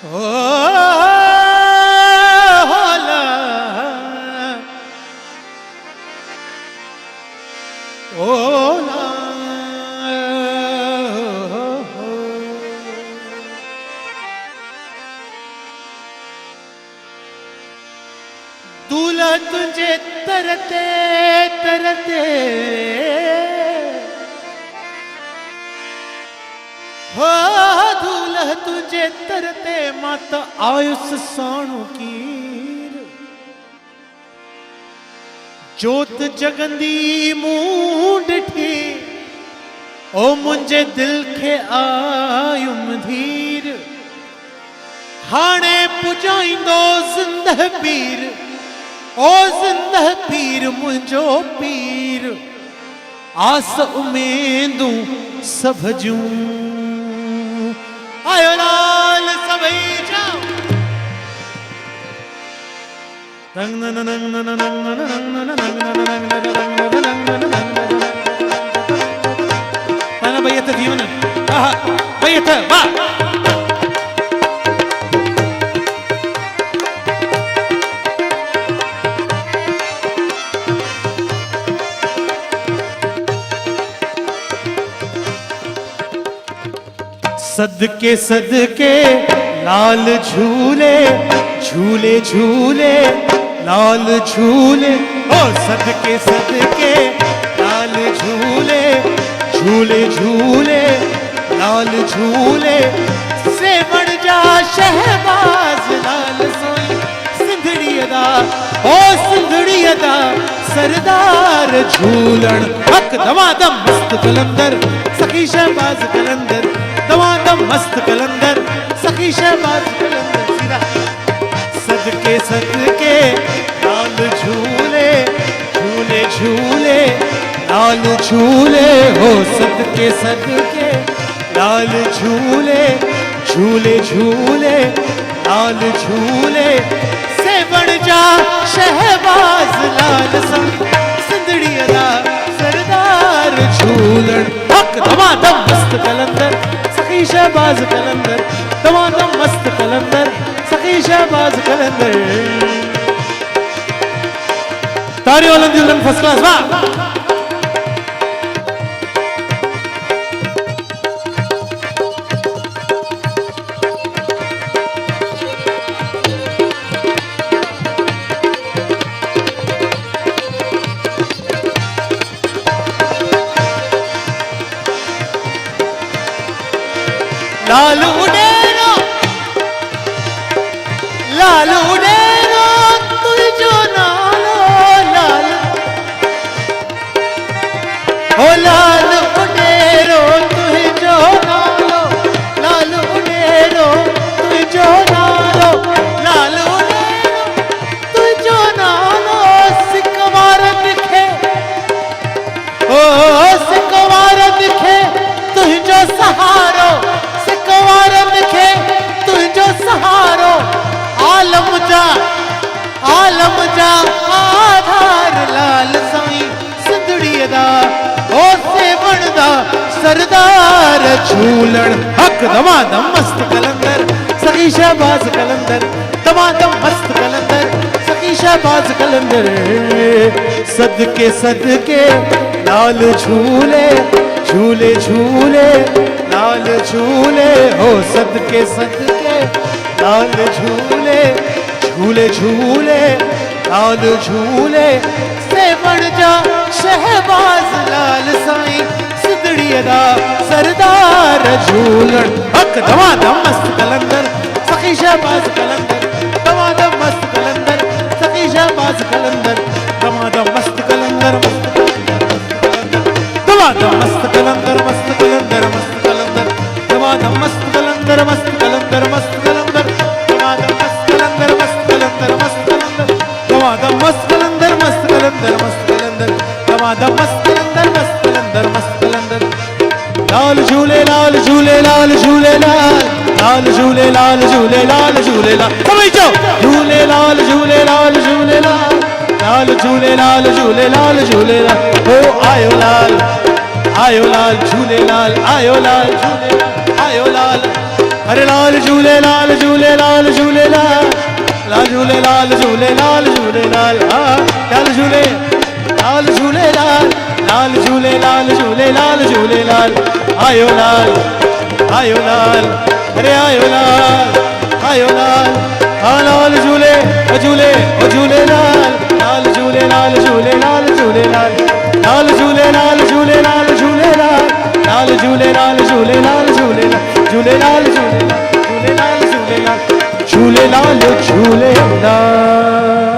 होला होला दूल्हा तुझे तरते तरते हो दूल्हा तुझे तरते मत आयुष साणु कीर जोत जगंदी मूंड थी ओ मुंजे दिल खे आयुम धीर हाणे पुजाइंदो जिंदह पीर ओ जिंदह पीर मुंजो पीर आस उमेदूं सब जूं आयो लाल सभई जाओ रंग नंग नंग नंग नंग नंग बैयत जीवन बैयत वाह सदके सदके लाल झूले झूले झूले लाल झूले ओ सदके सदके लाल झूले झूले झूले लाल झूले से बन जा शहबाज लाल सोई सिंधड़ी अदा ओ सिंधड़ी अदा सरदार झूलण हक दमादम मस्त कलंदर सखी शहबाज कलंदर दमादम मस्त कलंदर सखी शहबाज कलंदर सीधा सदके सदके लाल झूले झूले झूले लाल झूले हो सदके सदके लाल झूले झूले झूले लाल झूले से बन जा शहबाज लाल सिंधड़ी अदा सरदार झूलण हक दमादम मस्त कलंदर सखी शहबाज कलंदर दमादम मस्त कलंदर सखी शहबाज कलंदर तारी ओलंदी उलंग फर्स्ट क्लास वाह लाल उडेरो तुझो नालो लाल हो लाल उडेरो तुझो नालो लाल उडेरो तुझो नालो लाल उडेरो तुझो नालो सिकवार दिखे ओ सिकवार दिखे तुझो सहारो दिखे तुझो सहारो आलम जा आधार लाल साईं सिंधड़ी अदा ओ से बनदा सरदार झूलण हक दमादम मस्त कलंदर सखी शहबाज कलंदर दमादम मस्त कलंदर सखी शहबाज कलंदर सदके सदके लाल झूले झूले झूले लाल झूले हो सदके सदके लाल झूले झूले झूले लाल झूले से बन जा शहबाज लाल साईं सिंधड़ी अदा सरदार झूलण हक दमादम मस्त कलंदर सखी शहबाज कलंदर दमादम मस्त कलंदर सखी शहबाज कलंदर दमादम मस्त कलंदर दमादम मस्त कलंदर मस्त कलंदर मस्त दमादम मस्त कलंदर मस्त कलंदर मस्त कलंदर दमादम मस्त कलंदर मस्त कलंदर मस्त कलंदर दमादम मस्त कलंदर मस्त कलंदर मस्त कलंदर दमादम मस्त कलंदर मस्त कलंदर मस्त कलंदर लाल झूले लाल झूले लाल झूले लाल झूले लाल झूले लाल झूले लाल सभी जाओ झूले लाल झूले लाल झूले लाल झूले लाल झूले लाल झूले लाल हो आयो लाल झूले लाल आयो लाल झूले लाल आयो लाल अरे लाल झूले लाल झूले लाल झूले लाल लाल झूले लाल झूले लाल झूले लाल लाल झूले लाल झूले लाल लाल झूले लाल झूले लाल झूले लाल आयो लाल अरे आयो लाल लाल झूले झूले झूले लाल लाल झूले लाल झूले लाल झूले लाल लाल झूले लाल झूले लाल झूले लाल लाल झूले लाल झूले लाल झूले लाल झूले लाल झूले लाल झूले लाल झूले लाल झूले लाल झूले लाल